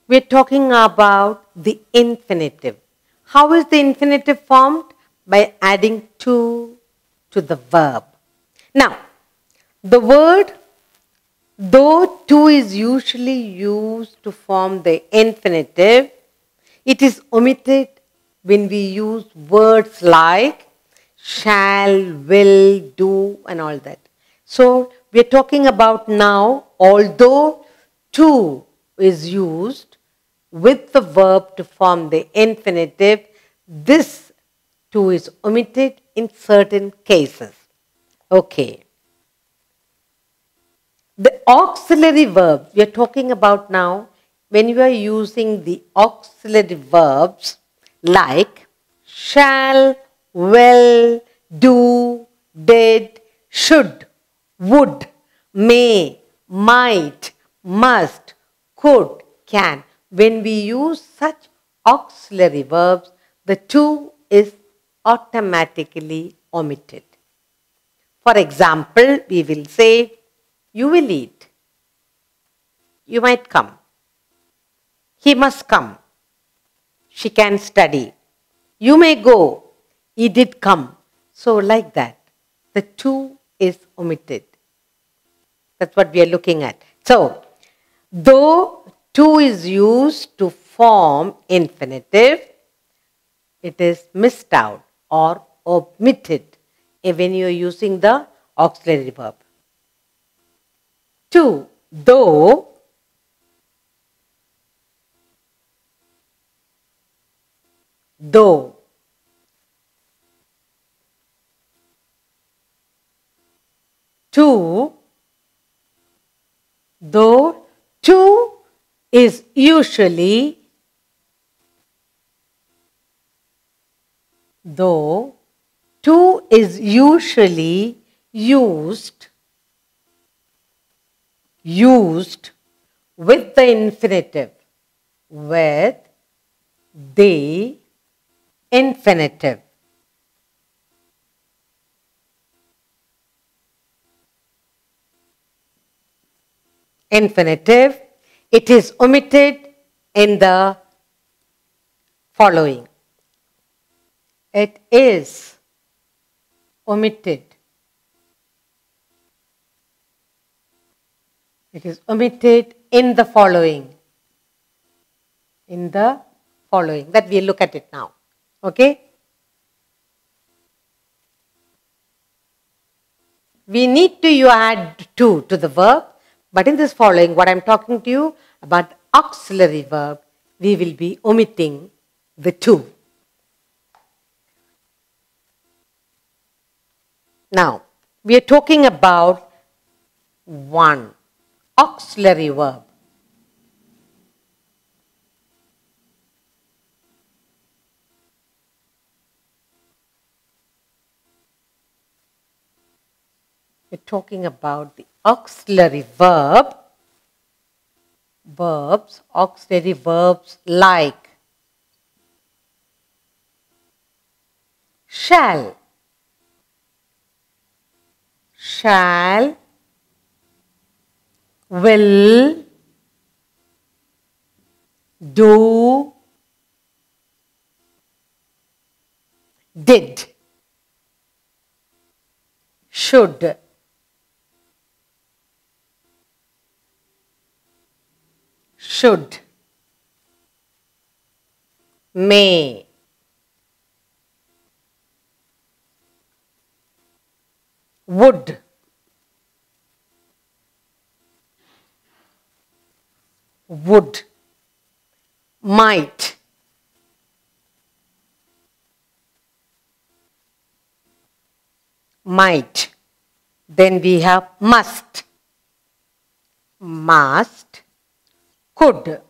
we're talking about the infinitive. How is the infinitive formed? By adding to the verb. Now, the word though to is usually used to form the infinitive, it is omitted when we use words like shall, will, do, and all that. So, we are talking about now, although to is used with the verb to form the infinitive, this to is omitted in certain cases. Okay. The auxiliary verb we are talking about now, when you are using the auxiliary verbs like shall, will, do, did, should, would, may, might, must, could, can. When we use such auxiliary verbs, the to is automatically omitted. For example, we will say, you will eat. You might come. He must come. She can study. You may go. He did come. So like that, the to is omitted. That's what we are looking at. So, though to is used to form infinitive, it is missed out or omitted when you are using the auxiliary verb. To, though, though, to, though, to is usually, though, to is usually used with the infinitive, with the infinitive. Infinitive, it is omitted in the following. It is omitted. It is omitted in the following. In the following. That we'll look at it now. Okay? We need to add to the verb, but in this following, what I'm talking to you about auxiliary verb, we will be omitting the to. Now, we are talking about one auxiliary verb. We're talking about the auxiliary verb, auxiliary verbs like shall, will, do, did, should, may, would, might, then we have must, could,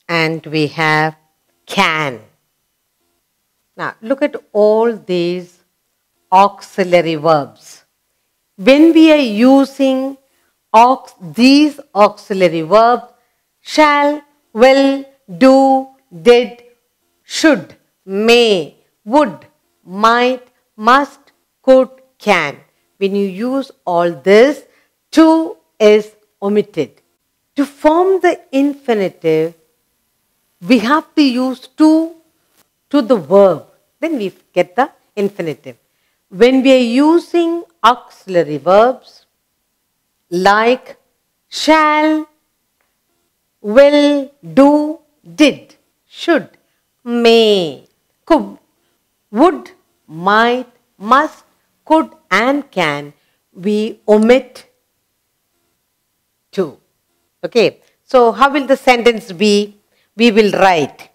and we have can. Now look at all these auxiliary verbs. When we are using these auxiliary verbs, shall, will, do, did, should, may, would, might, must, could, can. When you use all this, to is omitted. To form the infinitive, we have to use to the verb. Then we get the infinitive. When we are using auxiliary verbs like shall, will, do, did, should, may, could, would, might, must, could and can, we omit to. Okay, so how will the sentence be? We will write.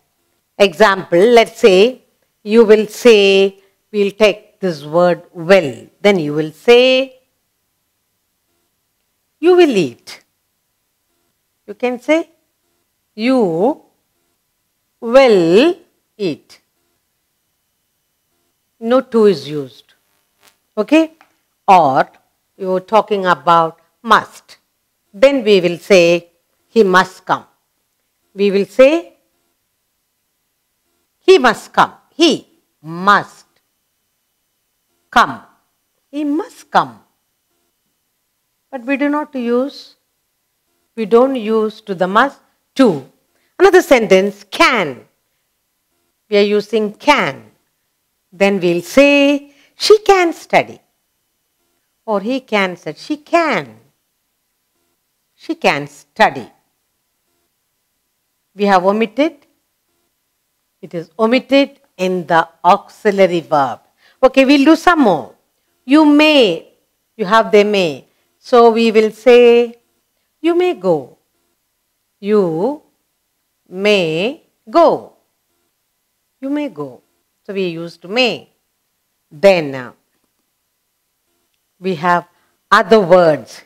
Example, let's say you will say, we'll take this word will. Then you will say, you will eat. You can say, you will eat. No to is used. Okay? Or you are talking about must. Then we will say, he must come. We will say, he must come. He must come. He must come. But we do not use, we don't use to the must, to. Another sentence, can. We are using can. Then we'll say, she can study. Or he can study. She can. She can study. We have omitted. It is omitted in the auxiliary verb. Okay, we'll do some more. You may. You have the may. So we will say, you may go. You may go. You may go. So we used may. Then we have other words.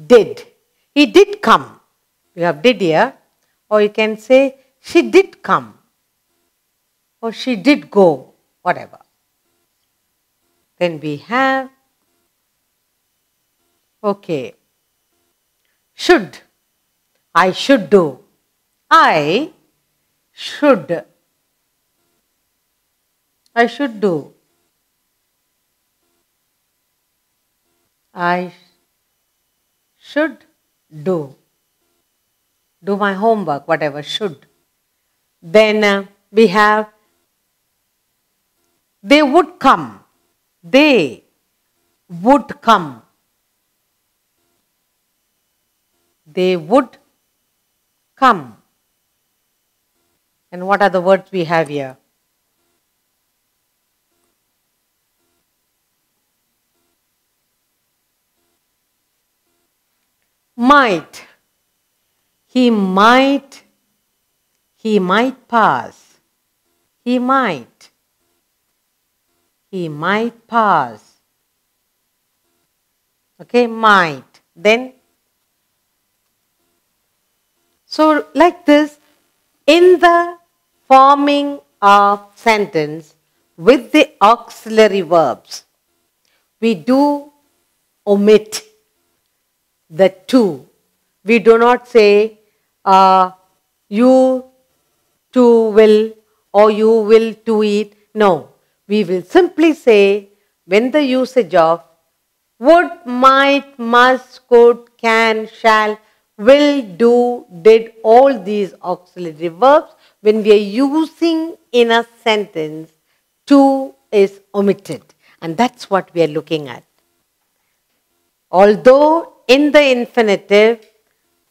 Did. He did come. You have did here. Or you can say, she did come. Or she did go. Whatever. Then we have, okay, should. I should do. I should. I should do. I should do. Do my homework, whatever, should. Then we have, they would come. They would come. They would come. And what are the words we have here? Might. He might pass. He might pass. Okay, might. Then, so like this, in the forming of sentence with the auxiliary verbs, we do omit the to. We do not say you to will or you will to eat. No, we will simply say when the usage of would, might, must, could, can, shall, will, do, did, all these auxiliary verbs, when we are using in a sentence, to is omitted. And that's what we are looking at. Although in the infinitive,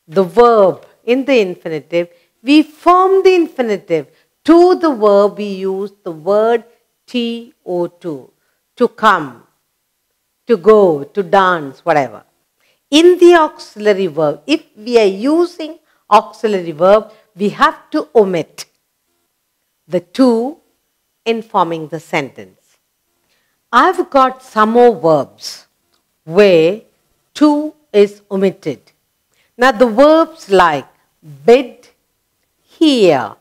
the verb in the infinitive, we form the infinitive. To the verb, we use the word to come, to go, to dance, whatever. In the auxiliary verb, if we are using auxiliary verb, we have to omit the to in forming the sentence. I've got some more verbs where to is omitted. Now the verbs like bid, hear,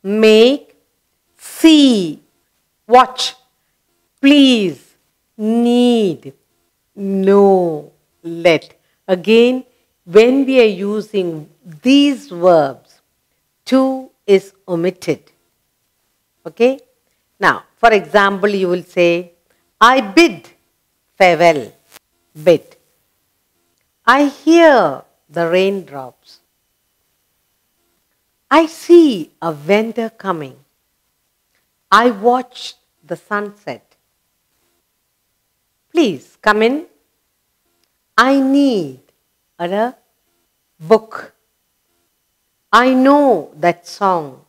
make, see, watch, please, need, know, let. Again, when we are using these verbs, to is omitted. Okay? Now, for example, you will say, I bid farewell. Bid. I hear the raindrops. I see a vendor coming. I watch the sunset. Please come in. I need a book. I know that song.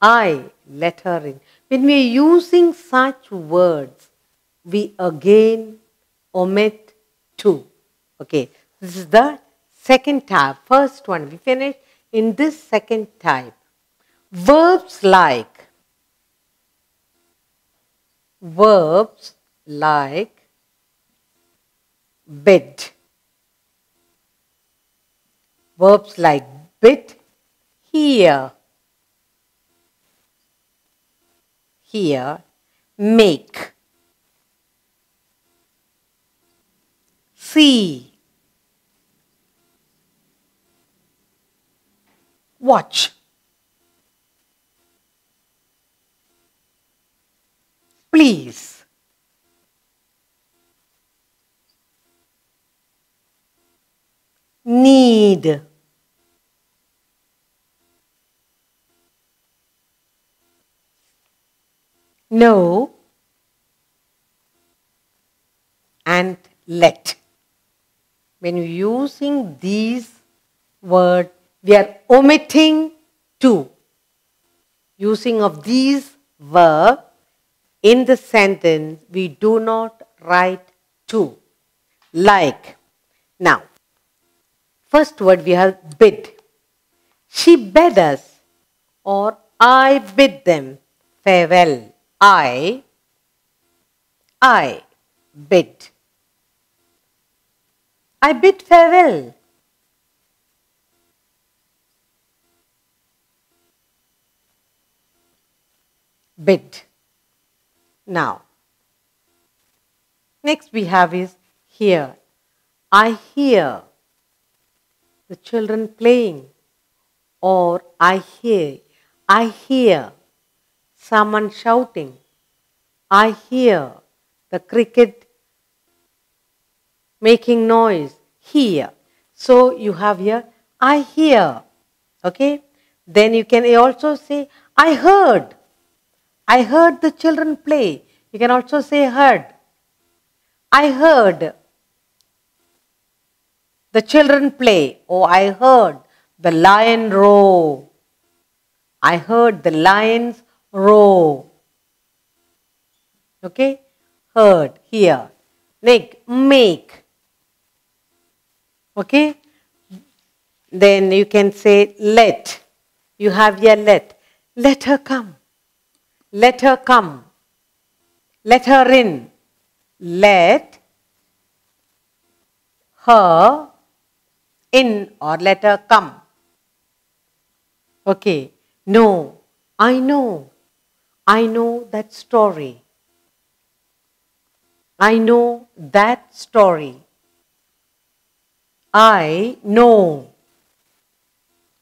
I let her in. When we are using such words, we again omit to. Okay, this is the second type. First one, we finished in this second type. Verbs like bid. Verbs like bid, hear, make, see, watch, please, need, know, and let. When you're using these words, we are omitting to. Using of these verbs in the sentence, we do not write to. Like, now, first word we have bid. She bid us, or I bid them farewell. I bid. I bid farewell. Bid. Now, next we have is hear. I hear the children playing, or I hear someone shouting. I hear the cricket making noise. Hear. So you have here, I hear. Okay? Then you can also say, I heard. I heard the children play. You can also say heard. I heard the children play. Oh, I heard the lion roar. I heard the lions roar. Okay? Heard, hear. Next, make. Okay? Then you can say let. You have here let. Let her come. Let her come. Let her in. Let her in, or let her come. Okay. No. I know. I know that story. I know that story. I know.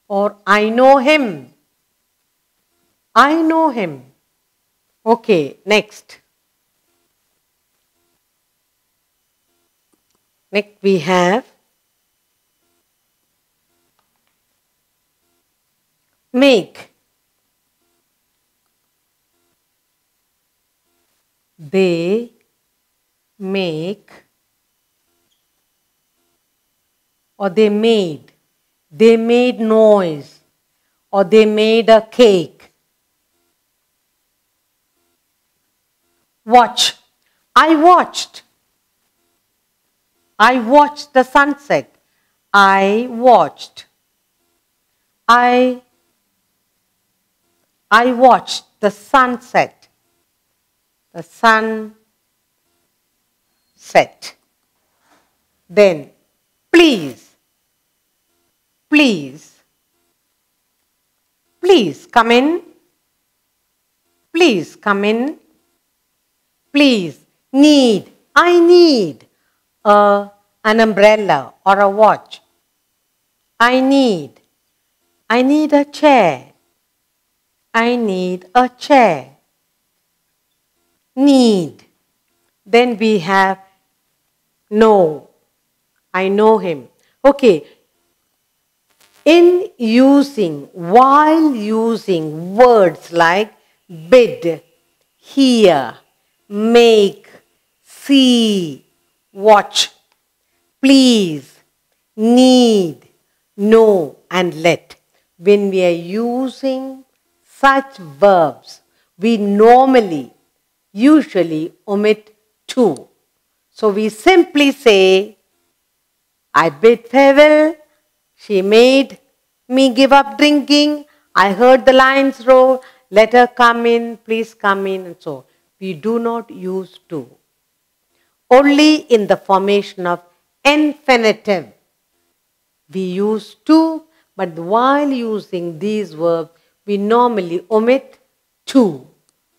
Or I know him. I know him. Okay, next. Next we have make. They make, or they made. They made noise, or they made a cake. Watch. I watched. I watched the sunset. I watched. I watched the sunset. The sun set. Then, please, please, please come in. Please come in. Please, need. I need an umbrella or a watch. I need a chair. I need a chair. Need. Then we have know. I know him. Okay, while using words like bid, hear, make, see, watch, please, need, know, and let. When we are using such verbs, we usually omit to. So we simply say, I bid farewell, she made me give up drinking, I heard the lions roar, let her come in, please come in, and so. We do not use to. Only in the formation of infinitive we use to, but while using these verbs, we normally omit to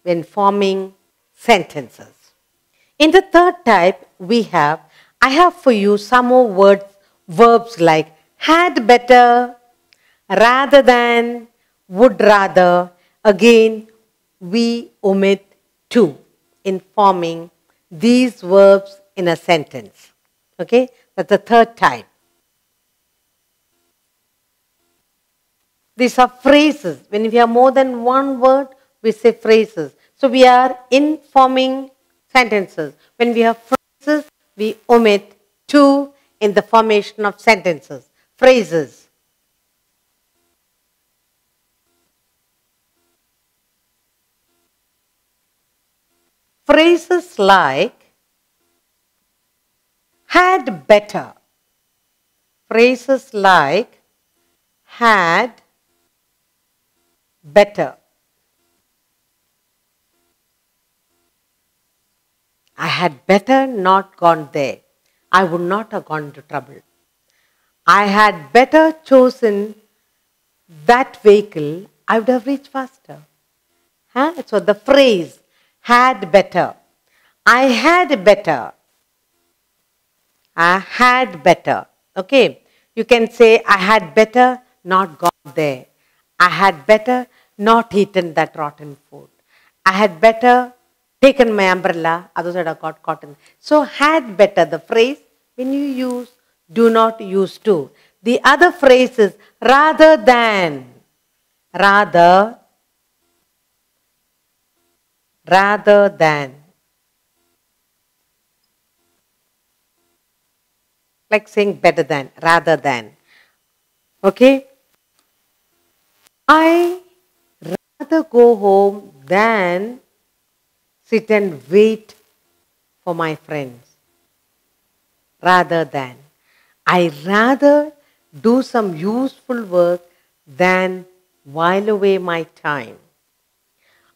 when forming sentences. In the third type, I have for you some more verbs like had better, rather than, would rather. Again, we omit to in forming these verbs in a sentence. Okay, that's the third type. These are phrases. When we have more than one word, we say phrases. So we are in forming sentences. When we have phrases, we omit to in the formation of sentences. Phrases. Phrases like had better. Phrases like had better. I had better not gone there. I would not have gone into trouble. I had better chosen that vehicle. I would have reached faster. So the phrase had better. I had better. I had better. Okay. You can say I had better not gone there. I had better not eaten that rotten food. I had better taken my umbrella, otherwise I would have got caught in. So had better, the phrase, when you use, do not use to. The other phrase is rather than. Rather than. Like saying better than, rather than. Okay? I rather go home than sit and wait for my friends. Rather than. I rather do some useful work than while away my time.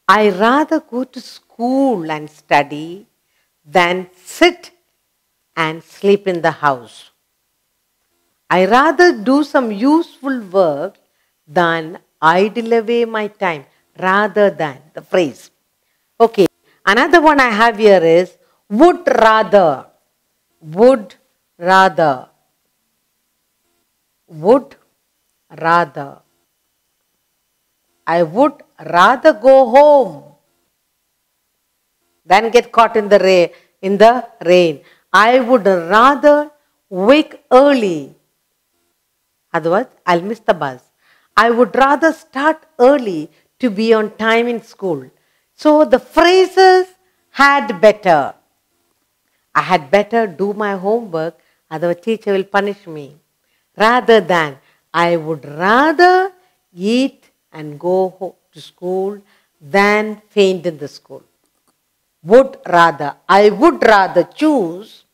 I rather go to school and study than sit and sleep in the house. I rather do some useful work than idle away my time. Rather than, the phrase. Okay, another one I have here is would rather. Would rather. Would rather. I would rather go home than get caught in the rain. I would rather wake early. Otherwise, I'll miss the bus. I would rather start early to be on time in school. So the phrases had better. I had better do my homework, otherwise teacher will punish me. Rather than, I would rather eat and go to school than faint in the school. Would rather. I would rather choose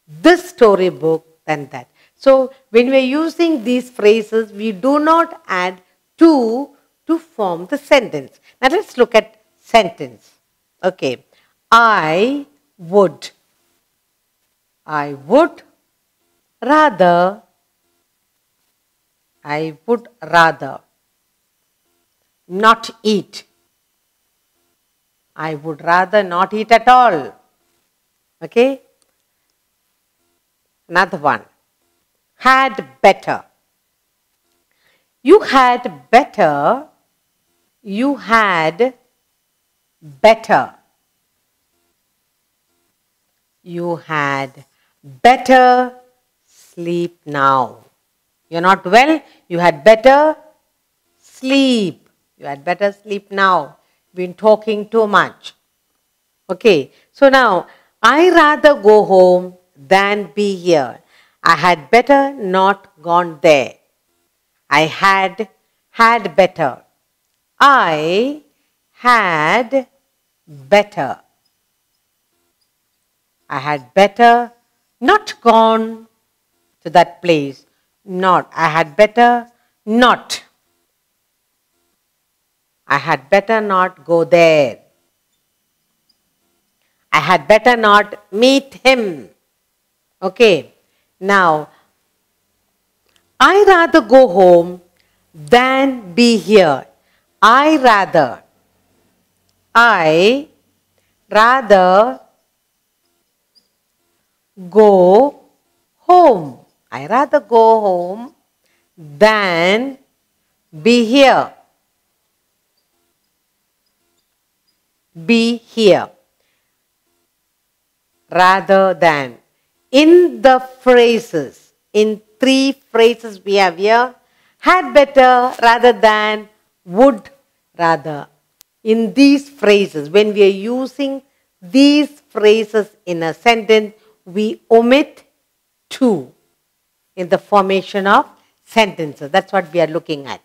this storybook than that. So when we are using these phrases, we do not add to form the sentence. Now let's look at sentence. Okay. I would rather not eat. I would rather not eat at all. Okay. Another one. Had better. You had better. You had better. You had better sleep now. You're not well, you had better sleep. You had better sleep now. Been talking too much. Okay, so now, I rather go home than be here. I had better not gone there. I had better. I had better. I had better not gone to that place. Not. I had better not. I had better not go there. I had better not meet him. Okay. Now, I rather go home than be here. I rather go home. I rather go home than be here. Be here. Rather than. In the phrases, in 3 phrases we have here, had better, rather than, would rather. In these phrases, when we are using these phrases in a sentence, we omit 2 in the formation of sentences. That's what we are looking at.